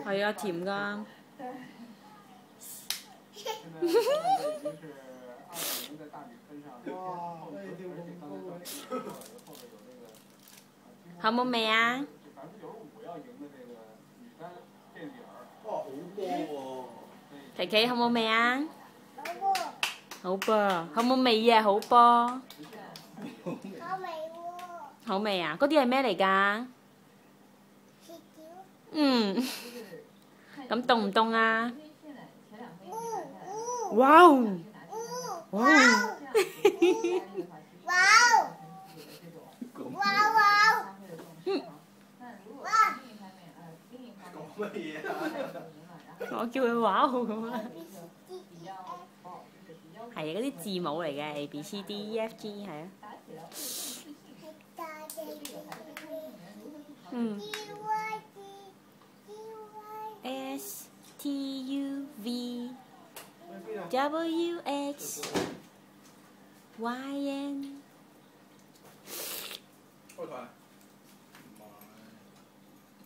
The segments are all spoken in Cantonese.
係啊，甜㗎。好冇味啊？琪琪好冇味啊？好噃，好冇味啊？好噃。好味啊！嗰啲係咩嚟㗎？咁凍唔凍啊？哇哦！哇哦！我叫佢哇哦咁啊！係嗰啲字母嚟嘅 A B C D E F G 係啊。S T U V W X Y N。開台。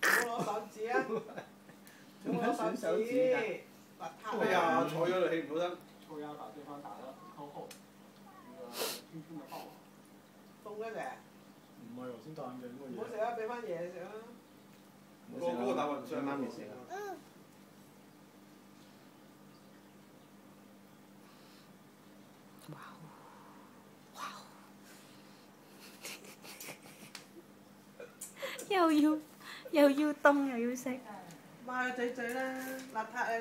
攞手指啊！攞手指。哎呀，坐咗就起唔到身。抽壓把對方打得靠後，那個輕輕的抱。凍嘅啫。唔係頭先戴眼鏡嗰個嘢。唔好食啊！俾翻嘢食啊！嗰個打運上媽咪食啊。又要凍又要食。抹下嘴啦，邋遢啊！